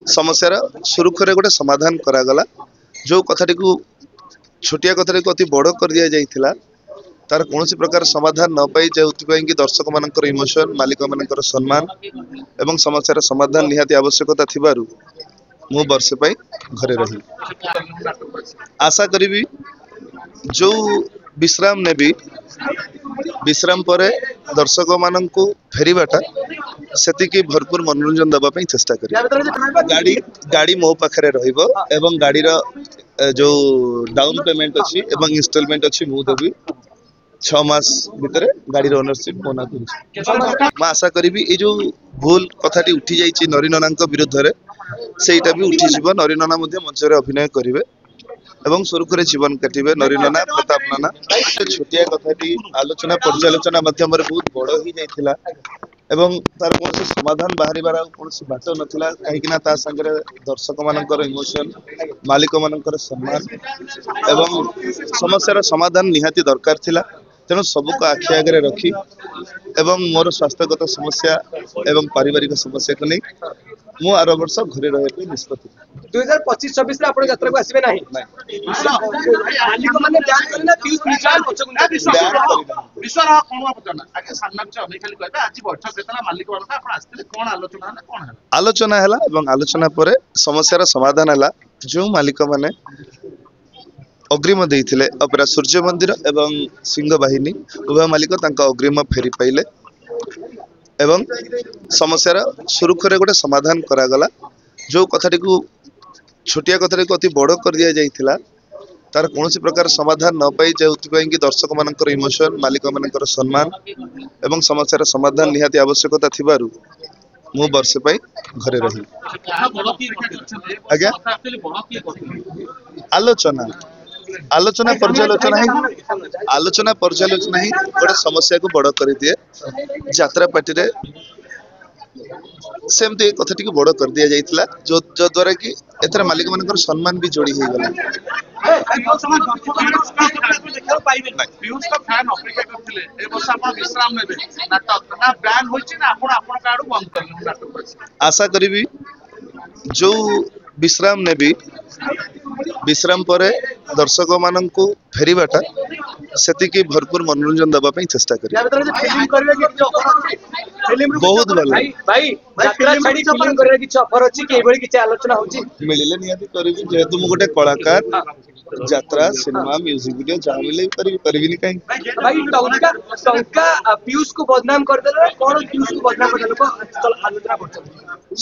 समस्यार सुरुखुरे गोटे समाधान करागला जो कथाटी को छोटिया कथाटी को अति बड़ कर दिया जाइथिला तार कौन प्रकार समाधान न पाई जाउथिबाई कि दर्शक मानकर इमोशन मालिक मानकर सम्मान एवं समस्यार समाधान निहाती आवश्यकता थिबारु मु वर्षे पाई घरे रही आशा करी जो विश्राम नेबी विश्राम परे दर्शक मानक फेरवाटा सेतिकी भरपूर मनोरंजन दबा पई चेष्टा करी गाड़ी गाड़ी मो पाखरे रहिबो एवं गाड़ी रो जो डाउन पेमेंट अच्छी एवं इंस्टॉलमेंट अच्छी मु देबी 6 मास भितर गाड़ी ओनरशिप मना कर आशा करी ये जो भूल कथाटी उठी जाइए नरी नाना विरुद्ध रे सेटा भी उठीज नरी नाना मंच अभिनय करेंगे एवं सुरुखुरे जीवन काटिबे नरी नाना प्रताप नाना छोटिया कथाटी आलोचना पर्यालोचना माध्यम बहुत बड़ हो जाइथिला एवं तार कौन समाधान बाहर कौन बाट नाला कहीं संगे दर्शक मानकर इमोशन मालिक मानकर सम्मान एवं समस्यार समाधान निहाती दरकार थिला तेणु सबको आखि आगे रखी एवं मोर स्वास्थ्यगत समस्या एवं पारिवारिक समस्या को नहीं मु आर वर्ष घरे रहे निष्पत्ति 2025-26 रे आपण यात्रा को आसीबे नाही मालिक माने ब्यान करना पीयूष मिश्रा विश्वर कोन पतना आगे सामना छ अमे खाली कहबे आज बैठक देतला मालिक वाला आपण आस्ते कोन आलोचना ना कोन हला आलोचना हला एवं आलोचना परे समस्यार समाधान हला जो मालिक माने अग्रिम देइथिले अपरा सूर्य मंदिर एवं सिंह बाहिनी उभय मालिक तांका अग्रिम फेरी पाइले एवं समस्यार सुरुखुरे गोटे समाधान करागला जो कथाटी को छोटिया कथाटी को अति बड़ कर दिया जाइथिला तार कौन प्रकार समाधान न पाई जाउथिबाई कि दर्शक मानकर इमोशन मालिक मानकर सम्मान एवं समस्यार समाधान निहाती आवश्यकता थिबारु मु वर्षे पाई घरे रही आज्ञा आलोचना आलोचना पर्यालोचना ही गोटे समस्या को बड़ कर दिए यात्रा पार्टी रे सेमती कथाटी को बड़ कर दिया जाइथिला जो द्वारा कि एथरा मालिक मानकर सम्मान भी जोड़ी हो गला आशा करी जो विश्राम नेबी विश्राम परे दर्शक मानक फेरवाटा सेतिकी भरपूर मनोरंजन दबा पई चेष्टा करी बहुत भल भाई यात्रा छाडी फिल्म करबा किछ ऑफर अछि कि एबळी किछ आलोचना होछि मिलिले नियाती करबी जेहेतु मु गोटे कलाकार यात्रा सिनेमा म्यूजिक वीडियो जहाँ मिले करबी कहीं भाई टंका पीयूष को बदनाम कर देले कोन पीयूष को बदनाम कर देले आलोचना करछ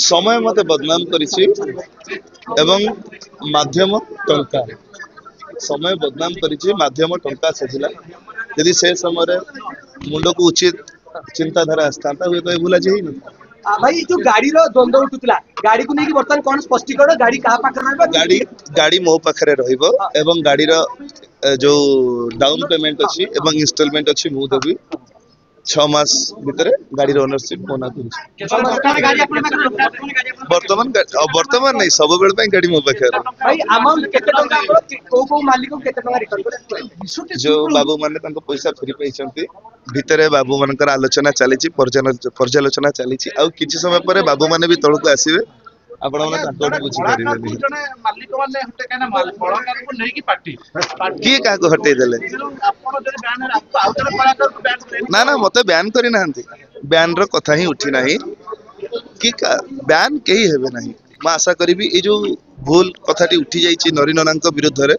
समय मते बदनाम करिछि एवं माध्यम टंका समय बदनाम करिछि माध्यम टंका सजिला यदि से समय मुंड को उचित चिंताधारा आस्था हुए तो भूला जे भाई जो गाड़ी रो द्वंद्व उठुतला गाड़ी को नहीं बर्तमान कौन स्पष्टीकरण गाड़ी कहा पाखरे रहबो गाड़ी मो पाखरे रहिबो एवं गाड़ी रो जो डाउन पेमेंट अच्छी एवं इंस्टॉलमेंट अच्छी मु देबी 6 मास भितर गाड़ी ओनरशिप मना वर्तमान नहीं सब बेल पे गाड़ी मो पाखरे भाई अमाउंट केते टंका को मालिक को केते टंका रिटर्न करे जो बाबू माने तांको पैसा फेरी पाइछंती भितरे बाबू मानकर आलोचना चली पर्यालोचना चली किसी समय पर बाबू माने भी तलक आसवे आपण माने तांको बुझी परिबेनी जने मालिक माने हटे काना कलाकार को नहीं की पार्टी की का को हटे देले आपण जने बैनर आपको आउटर कलाकार को बैन ना ना मते बैन करी नाहंती बैन रो कथा ही उठी नाही की का बैन केही हेबे नाही म आशा करी ये जो भूल कथाटी उठी जाइए नरी नाना विरुद्ध रे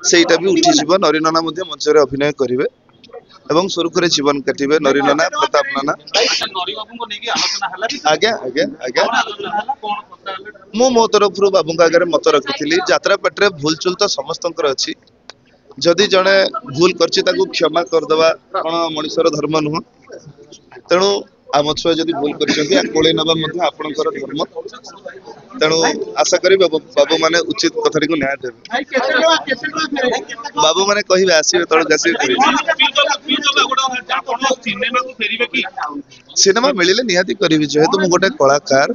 सेटा भी उठीज नरी नाना मंच अभिनय करेंगे एवं सुरुखुरे जीवन काटिबे नरी नाना प्रताप नाना आज्ञा आज्ञा आज्ञा मो तरफ बाबू आगे मत रखी यात्रा पार्टी भूल चूल तो समस्त अच्छी जदि जड़े भूल कर क्षमा करदे कौन मनुष्यर धर्म नुह तेणु आम छुआ जब भूल कर आपणकर धर्म तेणु आशा करी बाबू माने उचित कथाटी को न्याय देवे बाबू माने कहिबे आसीबे तळक आसीबे ଆପଣ ସିନେମାକୁ ଫେରିବେ କି? सिनेमा मिले निहाती करी जेहेतु मु गोटे कलाकार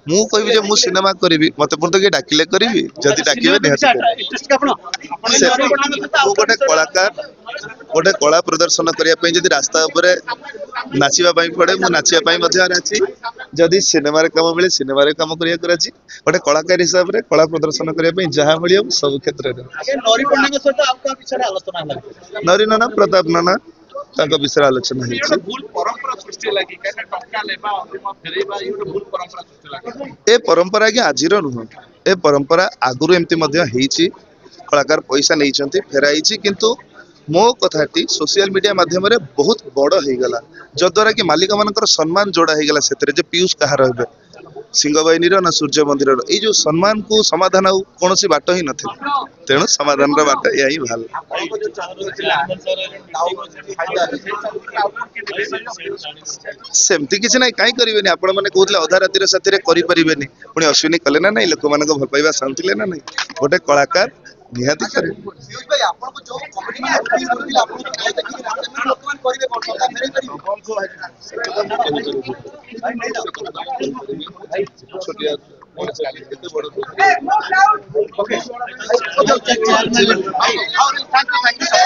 मु कहबी जे मु सिनेमा करी मत पुणी किए डाकिले करी जदि डाकिबे निहाती मु गोटे कलाकार गोटे कला प्रदर्शन करने जदि रास्ता उपरे नाचिबा पड़े मु नाचिबा राजी जदि सिनेमा काम मिले सिनेमा काम करिया राजी गोटे कलाकार हिसाब से कला प्रदर्शन करने जहाँ मिले सब क्षेत्र नरी नाना प्रताप नाना विषय आलोचना भूल परंपरा सृष्टि लगी टंका लेबा अंतिम फेरेबा ये भूल परंपरा सृष्टि लगी ए परंपरा आगे आजिर नुह ए परंपरा आगुरु एमती मध्य हेइची कलाकार पैसा नहीं फेराई किंतु मो कथाटी सोशल मीडिया माध्यम रे बहुत बड़ हो गला जद्वारा कि मालिक मानकर सम्मान जोड़ा हो गला सेतरे जे पीयूष कहा रहे सिंह बाहिनी ना सूर्य मंदिर ये जो सम्मान को समाधान आउ कौन सी बाट ही नथिला तेणु समाधान बाट या ही भाल सेमती किसी ना कहीं करेंगे आपण मैंने कहते अधा रातिर साथी करें पुणी अश्विनी कले ना नहीं लोक मान भल पाइबा चाहूले ना नहीं गोटे कलाकार निहाती करे Thank you.